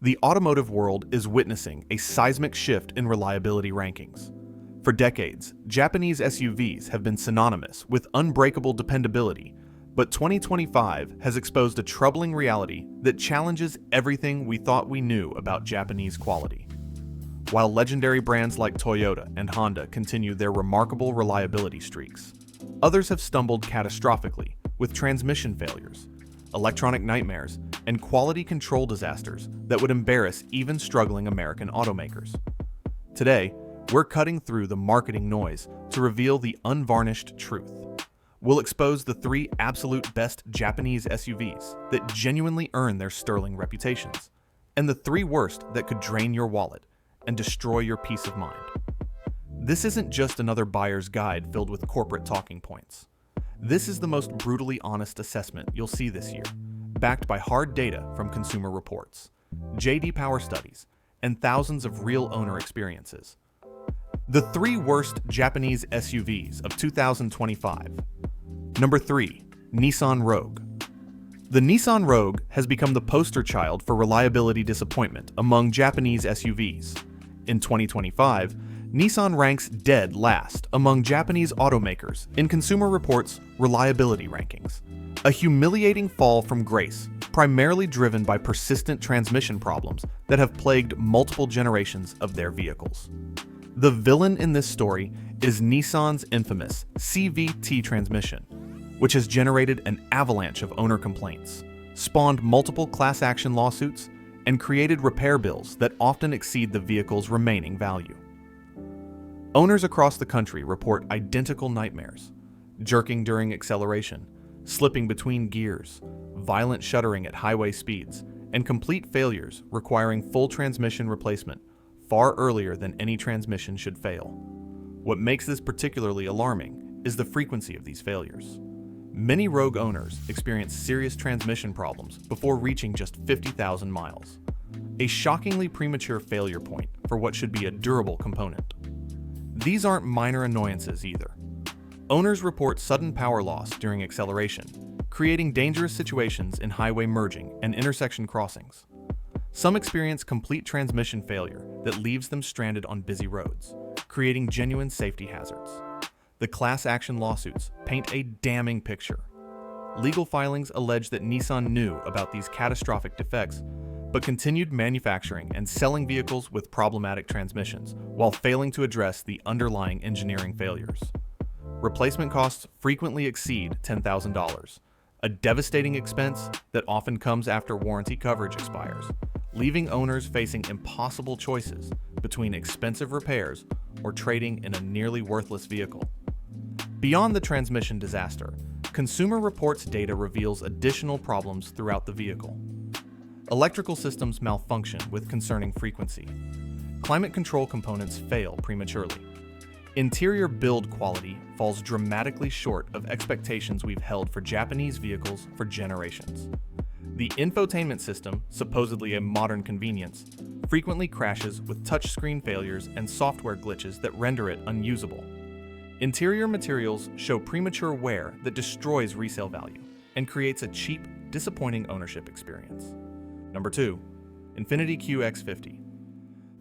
The automotive world is witnessing a seismic shift in reliability rankings. For decades, Japanese SUVs have been synonymous with unbreakable dependability, but 2025 has exposed a troubling reality that challenges everything we thought we knew about Japanese quality. While legendary brands like Toyota and Honda continue their remarkable reliability streaks, others have stumbled catastrophically with transmission failures, electronic nightmares, and quality control disasters that would embarrass even struggling American automakers. Today, we're cutting through the marketing noise to reveal the unvarnished truth. We'll expose the 3 absolute best Japanese SUVs that genuinely earn their sterling reputations, and the 3 worst that could drain your wallet and destroy your peace of mind. This isn't just another buyer's guide filled with corporate talking points. This is the most brutally honest assessment you'll see this year, backed by hard data from Consumer Reports, J.D. Power studies, and thousands of real owner experiences. The 3 worst Japanese SUVs of 2025. Number 3. Nissan Rogue. The Nissan Rogue has become the poster child for reliability disappointment among Japanese SUVs. In 2025, Nissan ranks dead last among Japanese automakers in Consumer Reports' reliability rankings. A humiliating fall from grace, primarily driven by persistent transmission problems that have plagued multiple generations of their vehicles. The villain in this story is Nissan's infamous CVT transmission, which has generated an avalanche of owner complaints, spawned multiple class action lawsuits, and created repair bills that often exceed the vehicle's remaining value. Owners across the country report identical nightmares: jerking during acceleration, slipping between gears, violent shuddering at highway speeds, and complete failures requiring full transmission replacement far earlier than any transmission should fail. What makes this particularly alarming is the frequency of these failures. Many Rogue owners experience serious transmission problems before reaching just 50,000 miles, a shockingly premature failure point for what should be a durable component. These aren't minor annoyances either. Owners report sudden power loss during acceleration, creating dangerous situations in highway merging and intersection crossings. Some experience complete transmission failure that leaves them stranded on busy roads, creating genuine safety hazards. The class action lawsuits paint a damning picture. Legal filings allege that Nissan knew about these catastrophic defects, but continued manufacturing and selling vehicles with problematic transmissions while failing to address the underlying engineering failures. Replacement costs frequently exceed $10,000, a devastating expense that often comes after warranty coverage expires, leaving owners facing impossible choices between expensive repairs or trading in a nearly worthless vehicle. Beyond the transmission disaster, Consumer Reports data reveals additional problems throughout the vehicle. Electrical systems malfunction with concerning frequency. Climate control components fail prematurely. Interior build quality falls dramatically short of expectations we've held for Japanese vehicles for generations. The infotainment system, supposedly a modern convenience, frequently crashes with touchscreen failures and software glitches that render it unusable. Interior materials show premature wear that destroys resale value and creates a cheap, disappointing ownership experience. Number 2. Infiniti QX50.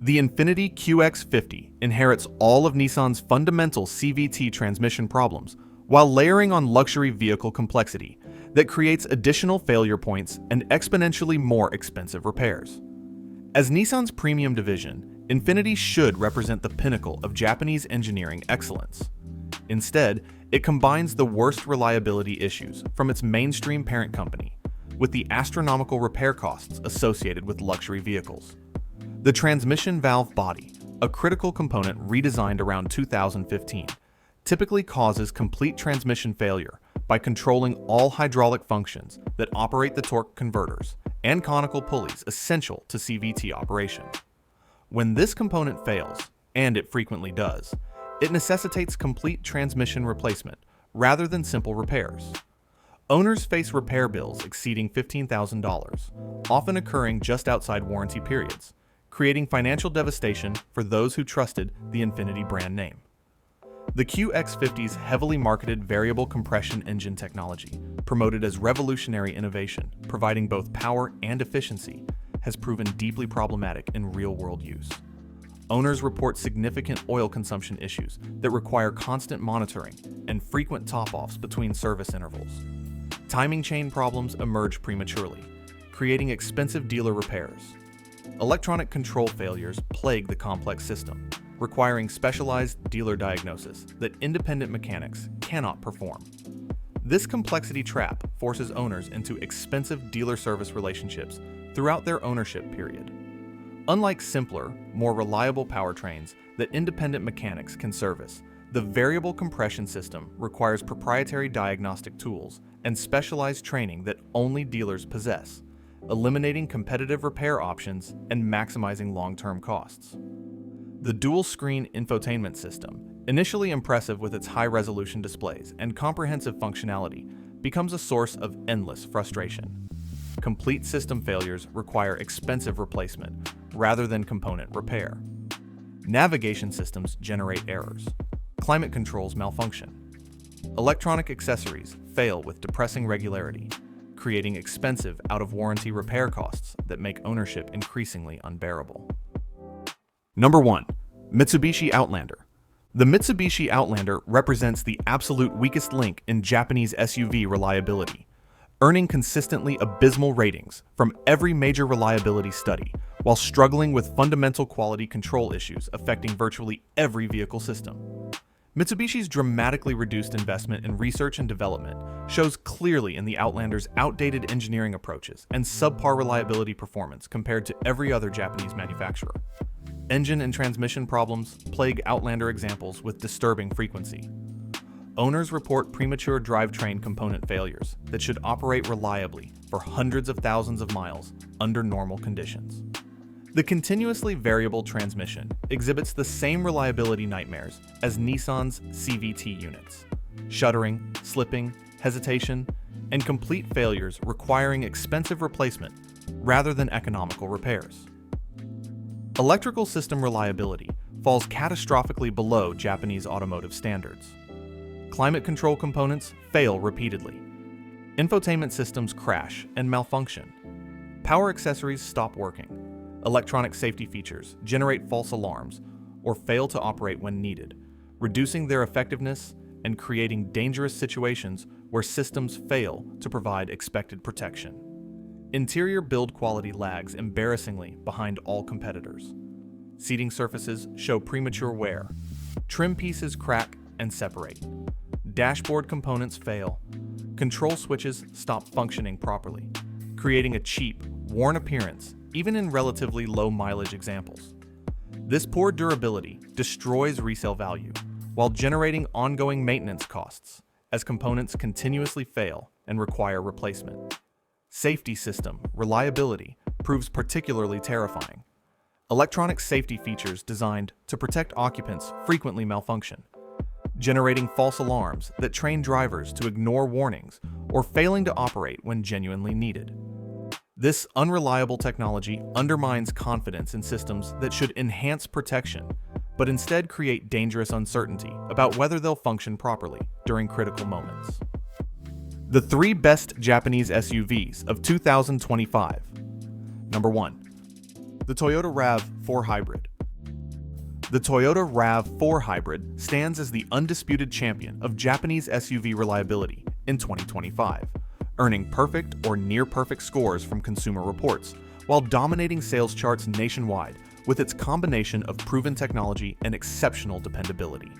The Infiniti QX50 inherits all of Nissan's fundamental CVT transmission problems while layering on luxury vehicle complexity that creates additional failure points and exponentially more expensive repairs. As Nissan's premium division, Infiniti should represent the pinnacle of Japanese engineering excellence. Instead, it combines the worst reliability issues from its mainstream parent company with the astronomical repair costs associated with luxury vehicles. The transmission valve body, a critical component redesigned around 2015, typically causes complete transmission failure by controlling all hydraulic functions that operate the torque converters and conical pulleys essential to CVT operation. When this component fails, and it frequently does, it necessitates complete transmission replacement rather than simple repairs. Owners face repair bills exceeding $15,000, often occurring just outside warranty periods, creating financial devastation for those who trusted the Infiniti brand name. The QX50's heavily marketed variable compression engine technology, promoted as revolutionary innovation, providing both power and efficiency, has proven deeply problematic in real-world use. Owners report significant oil consumption issues that require constant monitoring and frequent top-offs between service intervals. Timing chain problems emerge prematurely, creating expensive dealer repairs. Electronic control failures plague the complex system, requiring specialized dealer diagnosis that independent mechanics cannot perform. This complexity trap forces owners into expensive dealer service relationships throughout their ownership period. Unlike simpler, more reliable powertrains that independent mechanics can service, the variable compression system requires proprietary diagnostic tools and specialized training that only dealers possess, eliminating competitive repair options and maximizing long-term costs. The dual-screen infotainment system, initially impressive with its high-resolution displays and comprehensive functionality, becomes a source of endless frustration. Complete system failures require expensive replacement rather than component repair. Navigation systems generate errors. Climate controls malfunction. Electronic accessories fail with depressing regularity, creating expensive out-of-warranty repair costs that make ownership increasingly unbearable. Number 1. Mitsubishi Outlander. The Mitsubishi Outlander represents the absolute weakest link in Japanese SUV reliability, earning consistently abysmal ratings from every major reliability study, while struggling with fundamental quality control issues affecting virtually every vehicle system. Mitsubishi's dramatically reduced investment in research and development shows clearly in the Outlander's outdated engineering approaches and subpar reliability performance compared to every other Japanese manufacturer. Engine and transmission problems plague Outlander examples with disturbing frequency. Owners report premature drivetrain component failures that should operate reliably for hundreds of thousands of miles under normal conditions. The continuously variable transmission exhibits the same reliability nightmares as Nissan's CVT units: shuddering, slipping, hesitation, and complete failures requiring expensive replacement rather than economical repairs. Electrical system reliability falls catastrophically below Japanese automotive standards. Climate control components fail repeatedly. Infotainment systems crash and malfunction. Power accessories stop working. Electronic safety features generate false alarms or fail to operate when needed, reducing their effectiveness and creating dangerous situations where systems fail to provide expected protection. Interior build quality lags embarrassingly behind all competitors. Seating surfaces show premature wear. Trim pieces crack and separate. Dashboard components fail. Control switches stop functioning properly, creating a cheap, worn appearance even in relatively low mileage examples. This poor durability destroys resale value while generating ongoing maintenance costs as components continuously fail and require replacement. Safety system reliability proves particularly terrifying. Electronic safety features designed to protect occupants frequently malfunction, generating false alarms that train drivers to ignore warnings or failing to operate when genuinely needed. This unreliable technology undermines confidence in systems that should enhance protection, but instead create dangerous uncertainty about whether they'll function properly during critical moments. The 3 best Japanese SUVs of 2025. Number 1. The Toyota RAV4 Hybrid. The Toyota RAV4 Hybrid stands as the undisputed champion of Japanese SUV reliability in 2025, earning perfect or near-perfect scores from Consumer Reports, while dominating sales charts nationwide with its combination of proven technology and exceptional dependability.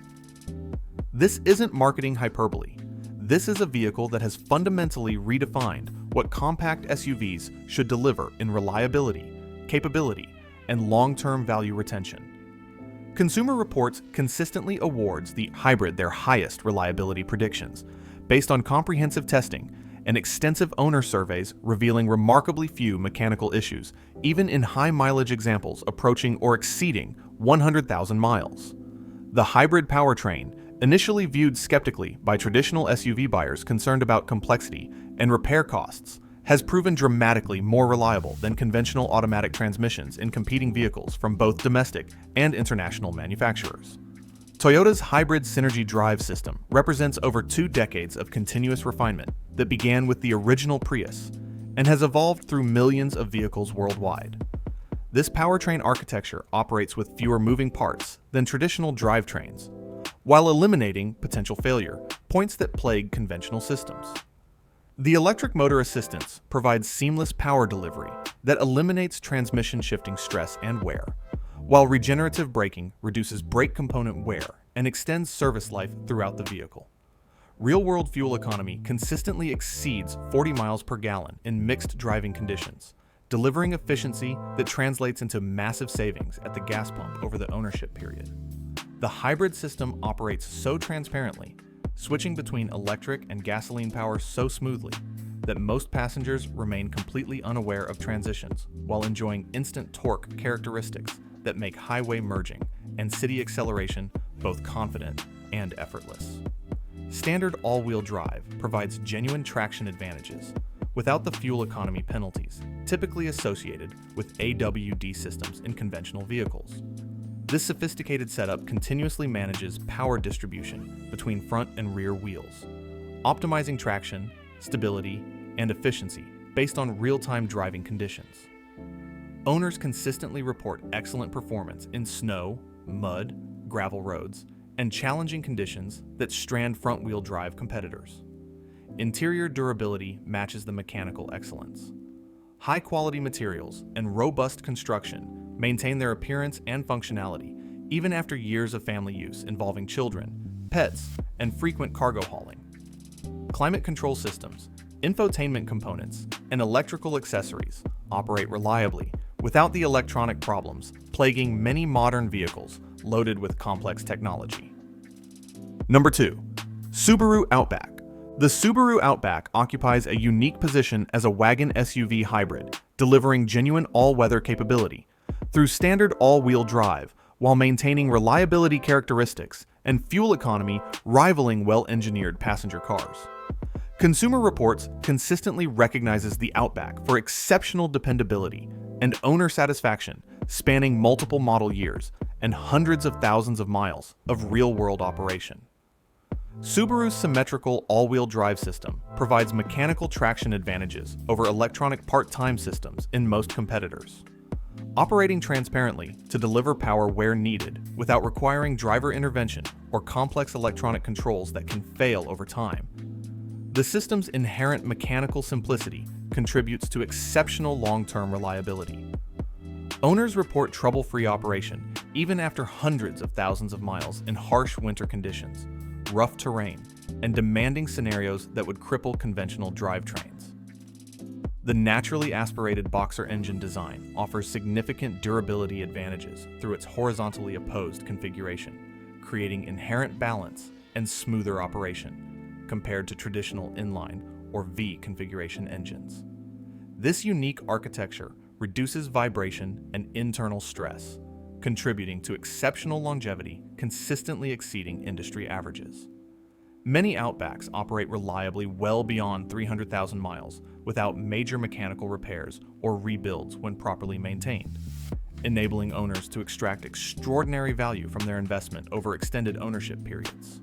This isn't marketing hyperbole. This is a vehicle that has fundamentally redefined what compact SUVs should deliver in reliability, capability, and long-term value retention. Consumer Reports consistently awards the hybrid their highest reliability predictions, based on comprehensive testing and extensive owner surveys revealing remarkably few mechanical issues, even in high-mileage examples approaching or exceeding 100,000 miles. The hybrid powertrain, initially viewed skeptically by traditional SUV buyers concerned about complexity and repair costs, has proven dramatically more reliable than conventional automatic transmissions in competing vehicles from both domestic and international manufacturers. Toyota's hybrid synergy drive system represents over 2 decades of continuous refinement that began with the original Prius. and has evolved through millions of vehicles worldwide. This powertrain architecture operates with fewer moving parts than traditional drivetrains, while eliminating potential failure points that plague conventional systems. The electric motor assistance provides seamless power delivery that eliminates transmission shifting stress and wear, while regenerative braking reduces brake component wear and extends service life throughout the vehicle. Real-world fuel economy consistently exceeds 40 miles per gallon in mixed driving conditions, delivering efficiency that translates into massive savings at the gas pump over the ownership period. The hybrid system operates so transparently, switching between electric and gasoline power so smoothly, that most passengers remain completely unaware of transitions while enjoying instant torque characteristics that make highway merging and city acceleration both confident and effortless. Standard all-wheel drive provides genuine traction advantages without the fuel economy penalties typically associated with AWD systems in conventional vehicles. This sophisticated setup continuously manages power distribution between front and rear wheels, optimizing traction, stability, and efficiency based on real-time driving conditions. Owners consistently report excellent performance in snow, mud, gravel roads, and challenging conditions that strand front-wheel drive competitors. Interior durability matches the mechanical excellence. High-quality materials and robust construction maintain their appearance and functionality even after years of family use involving children, pets, and frequent cargo hauling. Climate control systems, infotainment components, and electrical accessories operate reliably without the electronic problems plaguing many modern vehicles loaded with complex technology. Number 2. Subaru Outback. The Subaru Outback occupies a unique position as a wagon SUV hybrid, delivering genuine all-weather capability through standard all-wheel drive while maintaining reliability characteristics and fuel economy rivaling well-engineered passenger cars. Consumer Reports consistently recognizes the Outback for exceptional dependability and owner satisfaction spanning multiple model years and hundreds of thousands of miles of real-world operation. Subaru's symmetrical all-wheel drive system provides mechanical traction advantages over electronic part-time systems in most competitors. Operating transparently to deliver power where needed without requiring driver intervention or complex electronic controls that can fail over time. The system's inherent mechanical simplicity contributes to exceptional long-term reliability. Owners report trouble-free operation even after hundreds of thousands of miles in harsh winter conditions, rough terrain, and demanding scenarios that would cripple conventional drivetrains. The naturally aspirated boxer engine design offers significant durability advantages through its horizontally opposed configuration, creating inherent balance and smoother operation compared to traditional inline or V configuration engines. This unique architecture reduces vibration and internal stress, contributing to exceptional longevity consistently exceeding industry averages. Many Outbacks operate reliably well beyond 300,000 miles without major mechanical repairs or rebuilds when properly maintained, enabling owners to extract extraordinary value from their investment over extended ownership periods.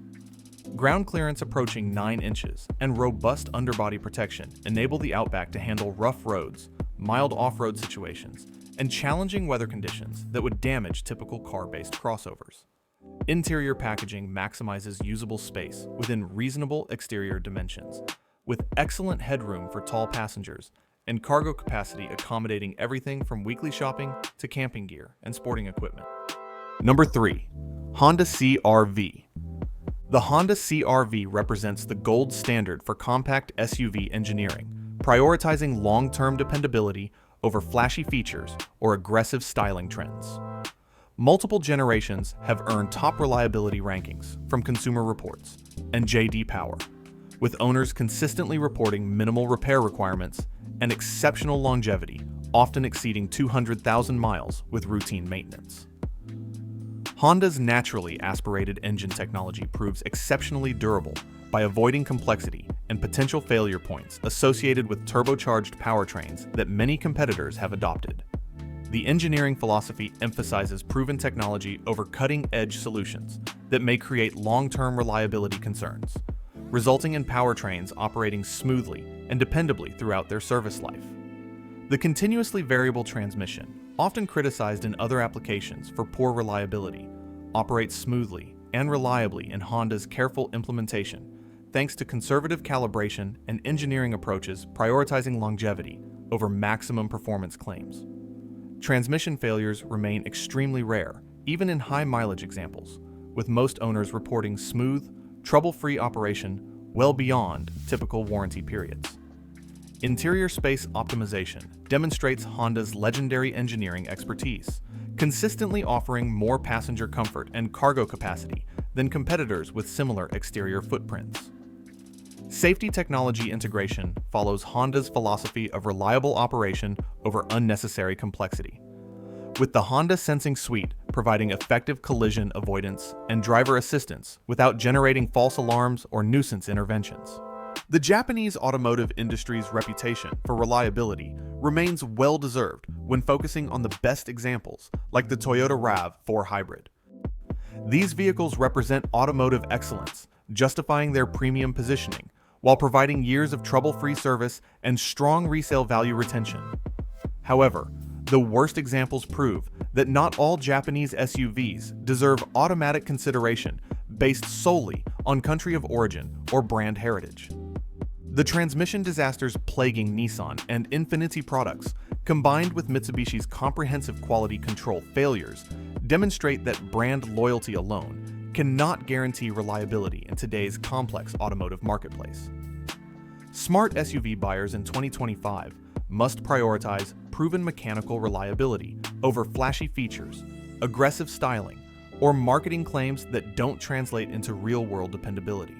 Ground clearance approaching 9 inches and robust underbody protection enable the Outback to handle rough roads, mild off-road situations, and challenging weather conditions that would damage typical car-based crossovers. Interior packaging maximizes usable space within reasonable exterior dimensions, with excellent headroom for tall passengers and cargo capacity accommodating everything from weekly shopping to camping gear and sporting equipment. Number 3. Honda CR-V. The Honda CR-V represents the gold standard for compact SUV engineering, prioritizing long-term dependability over flashy features or aggressive styling trends. Multiple generations have earned top reliability rankings from Consumer Reports and J.D. Power, with owners consistently reporting minimal repair requirements and exceptional longevity, often exceeding 200,000 miles with routine maintenance. Honda's naturally aspirated engine technology proves exceptionally durable by avoiding complexity and potential failure points associated with turbocharged powertrains that many competitors have adopted. The engineering philosophy emphasizes proven technology over cutting-edge solutions that may create long-term reliability concerns, resulting in powertrains operating smoothly and dependably throughout their service life. The continuously variable transmission, often criticized in other applications for poor reliability, operates smoothly and reliably in Honda's careful implementation, thanks to conservative calibration and engineering approaches prioritizing longevity over maximum performance claims. Transmission failures remain extremely rare, even in high-mileage examples, with most owners reporting smooth, trouble-free operation well beyond typical warranty periods. Interior space optimization demonstrates Honda's legendary engineering expertise, consistently offering more passenger comfort and cargo capacity than competitors with similar exterior footprints. Safety technology integration follows Honda's philosophy of reliable operation over unnecessary complexity, with the Honda Sensing Suite providing effective collision avoidance and driver assistance without generating false alarms or nuisance interventions. The Japanese automotive industry's reputation for reliability remains well-deserved when focusing on the best examples, like the Toyota RAV4 Hybrid. These vehicles represent automotive excellence, justifying their premium positioning, while providing years of trouble-free service and strong resale value retention. However, the worst examples prove that not all Japanese SUVs deserve automatic consideration based solely on country of origin or brand heritage. The transmission disasters plaguing Nissan and Infiniti products, combined with Mitsubishi's comprehensive quality control failures, demonstrate that brand loyalty alone cannot guarantee reliability in today's complex automotive marketplace. Smart SUV buyers in 2025 must prioritize proven mechanical reliability over flashy features, aggressive styling, or marketing claims that don't translate into real-world dependability.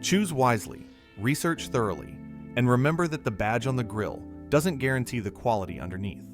Choose wisely, research thoroughly, and remember that the badge on the grille doesn't guarantee the quality underneath.